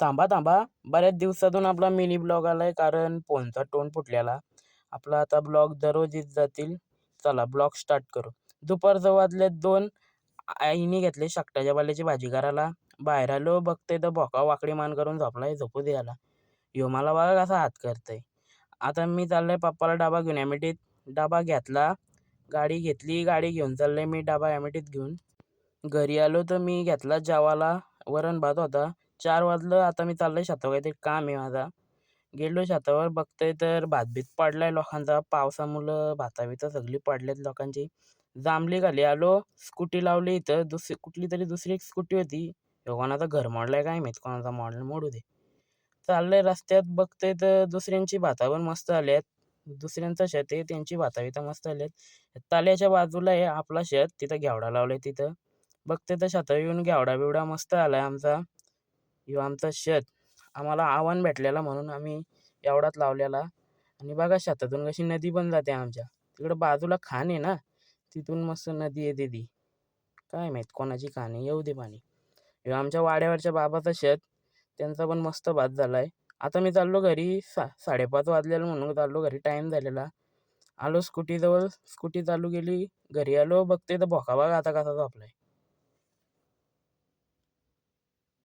थांबा, थांबा. बऱ्याच दिवसातून आपला मिनी ब्लॉग आलाय कारण फोनचा टोन फुटलेला. आपला आता ब्लॉग दररोज येत जातील. चला ब्लॉग स्टार्ट करू. दुपारचं वाजले 2. आईने घेतली शेकटाच्या पाल्याची भाजी करायला. बाहेर आलो बघते तर भोका वाकडी मान करून झोपलाय. झोपू दे याला. ह्यो मला बघा कसा हात करतंय. आता मी चाललोय पप्पाला डबा घेऊन ॲमिटीत. डबा घेतला. गाडी घेतली. गाडी घेऊन चाललोय मी डबा ॲमिटीत घेऊन. घरी आलो तर मी घेतला जेवायला. वरण भात होता. 4 वाजलं. आता मी चाललोय शेतावर काहीतरी काम आहे माझा. गेलो शेतावर बघतोय तर भात-बीत पडलाय लोकांचा. पावसामुळं भाता-बितं सगळी पडलेत लोकांची. जांभळी खाली आलो. स्कूटी लावली इथं. कुठलीतरी दुसरी एक स्कूटी होती. ह्यो कोणाचं घर मोडलंय काय माहीत. कोणाचा मोडला मोडू दे. चाललंय रस्त्यात बघतोय तर दुसऱ्यांची भाता पण मस्त आल्यात. दुसऱ्यांचं शेत आहे त्यांची भाता-बितं मस्त आल्यात. ताल्याच्या बाजूला आहे आपला शेत. तिथं घेवडा लावलाय तिथं. बघतोय तर शेतावर येऊन घेवडा-बिवडा मस्त आलाय आमचा. ह्यो आमचं शेत. आम्हाला आव्हान भेटलेला म्हणून आम्ही एवढाच लावलेला. आणि बघा शेतातून कशी नदी पण जाते आमच्या. तिकडं बाजूला खान आहे ना, तिथून मस्त नदी येते ती. काय माहीत कोणाची खाण आहे. येऊ दे पाणी. ह्यो आमच्या वाड्यावरच्या बाबाचं शेत. त्यांचा पण मस्त भात झालाय. आता मी चाललो घरी. 5:30 वाजलेलं म्हणून चाललो घरी. टाईम झालेला. आलो स्कूटीजवळ. स्कूटी चालू केली. घरी आलो बघते तर भोका बघा आता कसा झोपलाय.